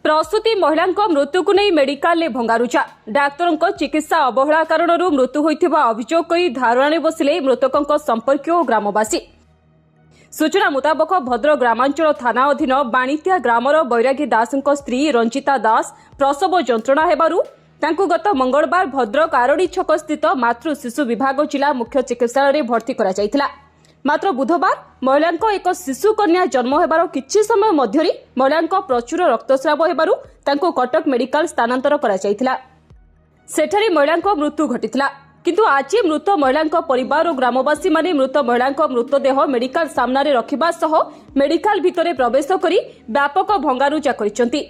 प्रसूति महिला मृत्यु को नहीं मेडिकल भंगारुचा डाक्तर चिकित्सा अवहेला कारण मृत्यु होता अभियोग कर धारणा बसिले मृतकों संपर्क और ग्रामवासी। सूचना मुताबक भद्रक ग्रामांचल थाना अधीन बाणित्या ग्रामर बैरागी दास स्त्री रंजिता दास प्रसव जंत्रणा हेबारु तांकु गत मंगलवार भद्रक आरडी छक स्थित मातृ शिशु विभाग जिला मुख्य चिकित्सालय भर्ती करा जायतिला। मात्र बुधवार महिला एक शिशु कन्या जन्म होबार किछि समय मध्यरी महिला प्रचुर रक्तस्राव हेबारु तांकु कटक मेडिकल स्थानांतर करा जायतिला। सेठारे महिला मृत्यु घटितिला। किंतु आज मृत महिला परिवार और ग्रामवासी माने मृत महिला मृतदेह मेडिकल सामने रखिबा सह मेडिकल भितरे प्रवेश करी व्यापक भंगारुजा करिसंती।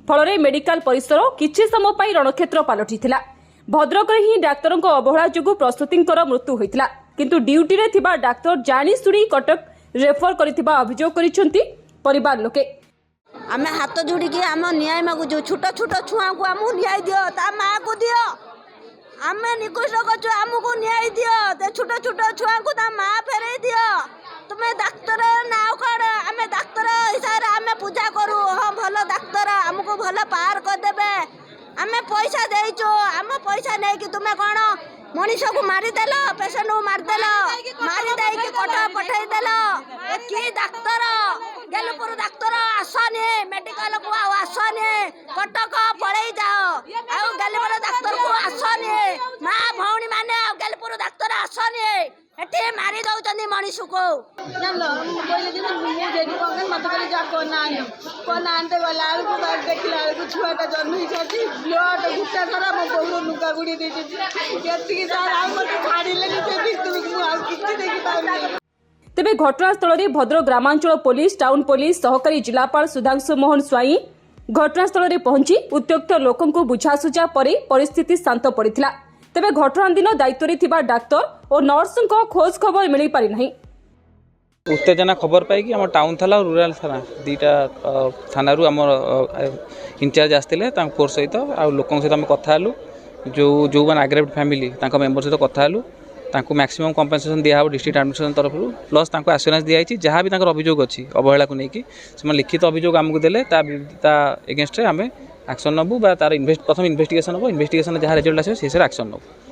फल मेडिकल परिसर किछि समय पई रणक्षेत्र पलटिथिला। भद्रक ही डाक्तरों अवहेला जोगु प्रसूतिंकर मृत्यु होइतिला। किंतु ड्यूटी रे थिबा डाक्तर जानी सुनी कटक रेफर करिथिबा अभियोग करिसंती परिवार लोके। आमे हाथ जोड़ी के आम न्याय मागु जो छोट छोट छुआ को आमु न्याय दियो ता मां को दियो। आमे निकुश करछु आमको न्याय दियो ते छोट छोट छुआ को ता मां फेरे दियो। तुमे डाक्तर नाव कर आमे डाक्तर हिसाब आमे पूजा करू। हां भलो डाक्तर आमको भलो पार कर देबे। आमे पैसा देइचो आम पैसा नै कि तुमे कोन मनीष को मारी देलो पेशेंट को मार देलो मारी दई के कटा पठाई देलो। ए की डाक्तर गेलपुर डाक्तर आसने मेडिकल को आसने कटक पळै जाओ आ गेलपुर डाक्तर को आसने मां भौणी माने गेलपुर डाक्तर आसने एटे मारी दउचंदी मनीष को जानलो बोले दिन मुझे जेडी कोन मत बोले जा कोन आंटे वाला को देखला को छुआटा जन्म ही छथि ब्लड गुटा सारा मो बहु नुका गुडी दे केति की सार आ मत छाड़िले नि ते तुम आ किछि देखि पाउनी। तेबे घटनास्थल में भद्रक ग्रामांचल पुलिस टाउन पुलिस सहकारी जिलापाल सुधांशु मोहन स्वाई घटनास्थल में पहुंची उत्त्यक्त लोकों को बुझासुझा पर परिस्थिति शांत पड़ता। तेबे घटना दिन दायित्व रे थिबा डाक्तर और नर्स खोज खबर मिल पारि नहीं। उत्तेजना खबर पाई कि आम टाउन थाना और रूराल थाना दीटा थाना आम इंचार्ज आसते फोर्स सहित आ लोकों सहित आम कथा जो जो मैंने आग्रेव्ड फैमिली मेम्बर सहित कथा मैक्सिमम कंपेनसेशन दिया डिस्ट्रिक्ट एडमिनिस्ट्रेशन तरफ प्लस आश्योरेंस दिखाई जहाँ भी अभियोग अच्छी अवहेला को लेकिन लिखित अभियोग आमको देले एगेन्स्ट आम एक्शन नबू तार प्रथम इन्वेस्टिगेशन हम इन्वेस्टिगेशन जहाँ रिजल्ट आस एक्शन नबू।